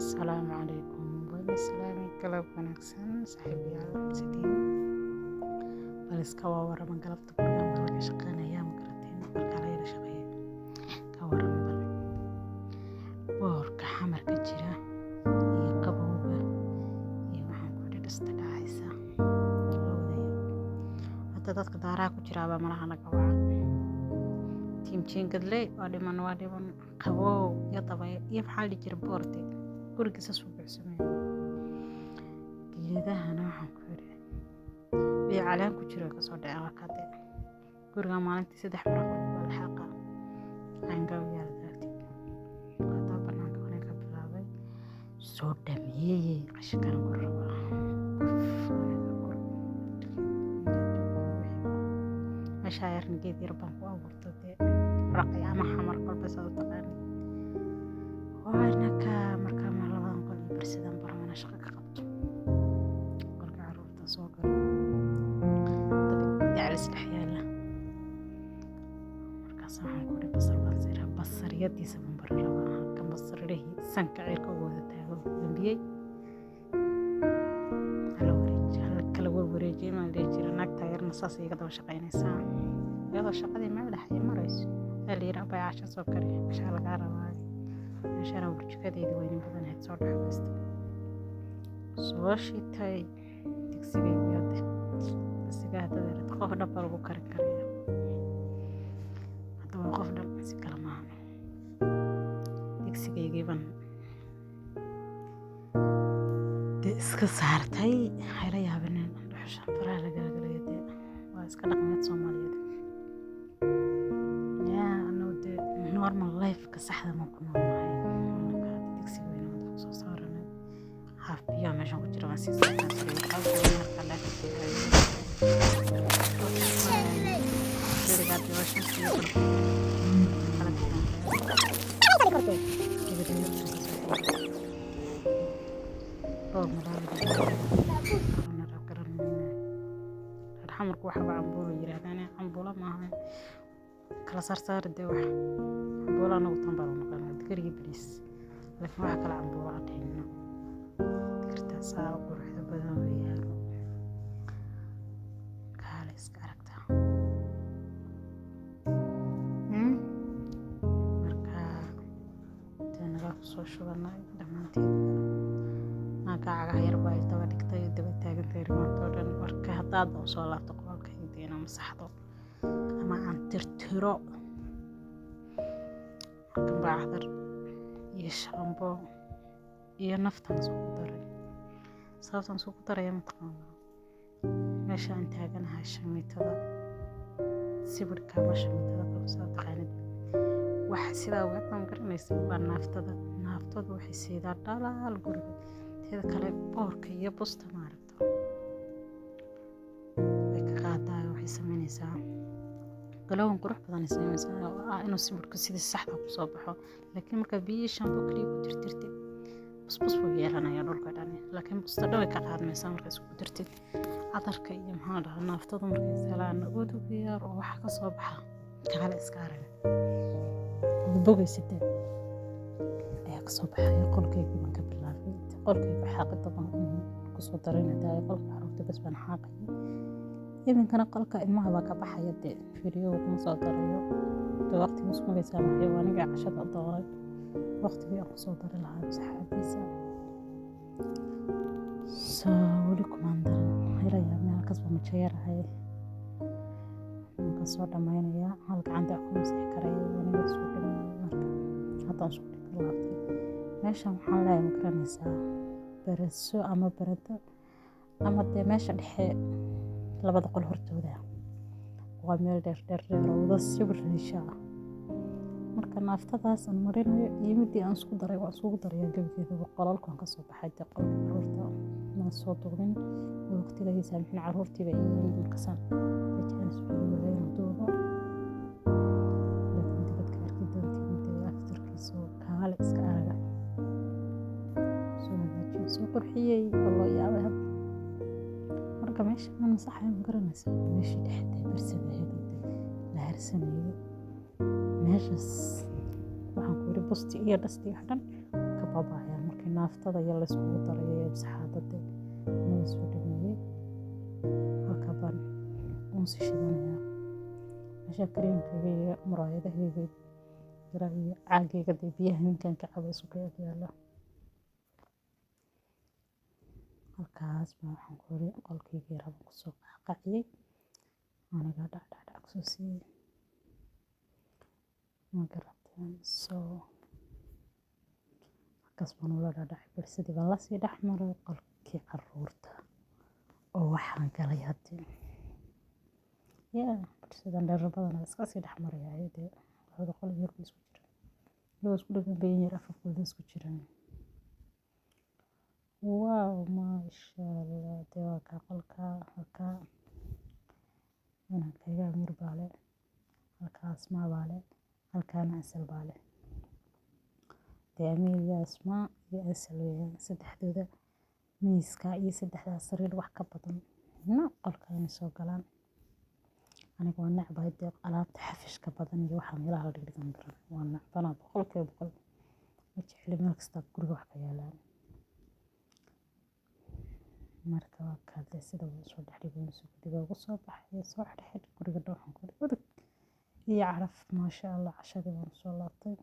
السلام عليكم والسلام كلاب wanaagsan saaxiibayaal sidii bal iska waran galabta guriga laga shaqeynaya ma garateen marka la yara shaqeeyo ka waran bal boorka xamarka jira iyo qabowga iyo waxaan ku dhista dhacaysa hada dadka daaraha ku jira baa malaha naga waa tiim gadley waa dhiman qabow iyo dabay iyo maxaa jira boorte guriga soo buuxsamay geedahana waxaan ku yiri biyo caleen ku jira ka soo dhacay qade guriga maalintii 3 mar ku balxaqa aan gawiyaa dadkii qada banaanka waxaan ka bilaabay soo dhameeyay qashkan ku rabaa mashaayirna geed yar baan ku abuurtay raqay ama xamar qalbi soo taqaan waana ka marka maladan qol barsidan barana shaqo ka qabto qolka carruurta soo galo daclis dhaxyaala markaas waxaan ku dhibay basariyadiisa ma baraba ka basarihi sanka cirka wada taago dambiyay kala wareejiyay ma leeyahay naagta yarna saas iga daba shaqeynaysaa iyadoo shaqadii ma dhaxay marayso aliira bayaasha soo kariyo insha Allah gaarabaa insha Allah burjkadeedii weyn badan had soo dhaxaysto soo shitay digsiga hadda qof dhab lagu kari karayo hadda qof dhab si kala maahan digsigeygii ban iska saartay hayla yaabineen dhuxusha faraha la galgalayay waa iska dhaqameed Soomaaliyeed normal life ka saxda ma ku noolahay digsiga weyn oo soo saarana half biyo meesha ku jira si xamarku waxa cambuulo yiraahdaan cambuulo maaha kala saar wax cambuulo anagu tambaro maqaan digriga bariis laakiin waxa kala cambuulo adayno digirta saa quruxda badan weeyaan kale iska aragta marka tanaga soo shubanay dhamaanteed naga yar baa daba dhigtay daba taagantay remote marka hadaad soo laabto qolka idina masaxdo ama aan tirtiro bacdar iyo shaambo iyo naftan soo daray sababtan soo daray mataqaana meesha aan taaganahay shamiitada sibirka shamiitada ka soo taqaanid waxa sida waxaan garanaysa waa naftada waxay siidaa dhalaal guriga teeda kale boorka iyo busta maaragta ay ka qaadaa waxay sameynaysaa galowgan qurux badan sameeyay inuu sibirka sidii saxda ku soo baxo laakiin marka biyo shaambo kaliya ku tirtirtid busbus buu yeelanayaa dhulka dhan laakiin busta dhaw ka qaadmaysaa marka isku tirtid cadarka iyo maxaa dhahaa naftada markay salaan udug yar oo waxa ka soo baxa kale iska arag bogaysid ayaa ka soo baxay qolkayga baan ka bilaabay qolkayga xaqada baan ku soo dareynaa qolka carruurta bas baan xaqay idinkana qolka ilmaha baa ka baxaya fiiriyo kuma soo darayo waqtiga isku meesanayo aniga cashada dooray waqtiga aan soo daray lahaa saxaabtiisa wali kumandan hayla meel kasba ma jeerahay ka soo dhamaynaya hal gacanta ku masix karay aniga soo dhameeyay marka hadda soo dhigay meeshan waxaan leeyahay garanaysaa baraso ama barada ama meesha dhexe labada qol hortooda waa meel dheer wada sibir risha marka naftadaas aan marinayo iimidii aan isku daray waa isku daray gabadheeda qolalkan ka soo baxay qolka carruurta ma soo duubin waqtiga ay saamixin carruurtiiba ay markasan bajaan soo weeyaan doobo laakiin dadka arkay doontii afterkiisu kaale iska araga soo qurxiyay wallo yaabay marka meesha aan saxay ma garanaysaa meesha dhexda barsadeeda la harsameeyay meeshas waxaan ku yiri busti iyo dhasti xadan ka baabaya markii naaftada iyo la iskugu daray iyo saxaadada anaga soo dhameeyay halka baan uunsi shidanayaa meesha kareemkayga iyo muraayadahayga yaraa iyo caagayga dee biyaha ninkan ka cabo isku ag yaala halkaas baa waxaan ku yiri qolkayga yaraa baan kusoo qacqaciyey aniga dhacdhacdhac kusoo siiyey ma garateen soo halkaas baan ula dhacdhacay barsadii baan lasii dhex maray qolkii caruurta oo waxaan galay haddii barsadan dherer badan iska sii dhex maraya dee labada qol yar bay isku jiraan iyagoo isku dhagan bayin yar afafkooda isku jiraan wow maasha allah dee waa kaa qolka halkaa inankayga amir baa leh halkaa asmaa baa leh halkaana asal baa leh dee amir iyo asmaa iyo asal weeyaan saddexdooda miiska iyo saddexdaas sariir wax ka badan qolka inay soo galaan aniga waa necbahay dee alaabta xafishka badan iyo waxaa meelaha la dhigdhigan karan waa necbanaa boqolkiiba boqol ma jecli meel kasta guriga wax ka yaalaan marka waa kaadle sida uu soo dhex dhigay suuqdiga ugu soo baxay soo xidhxidh guriga dhowxan ku udug iyo caraf maasha allah cashadii waan soo laabtay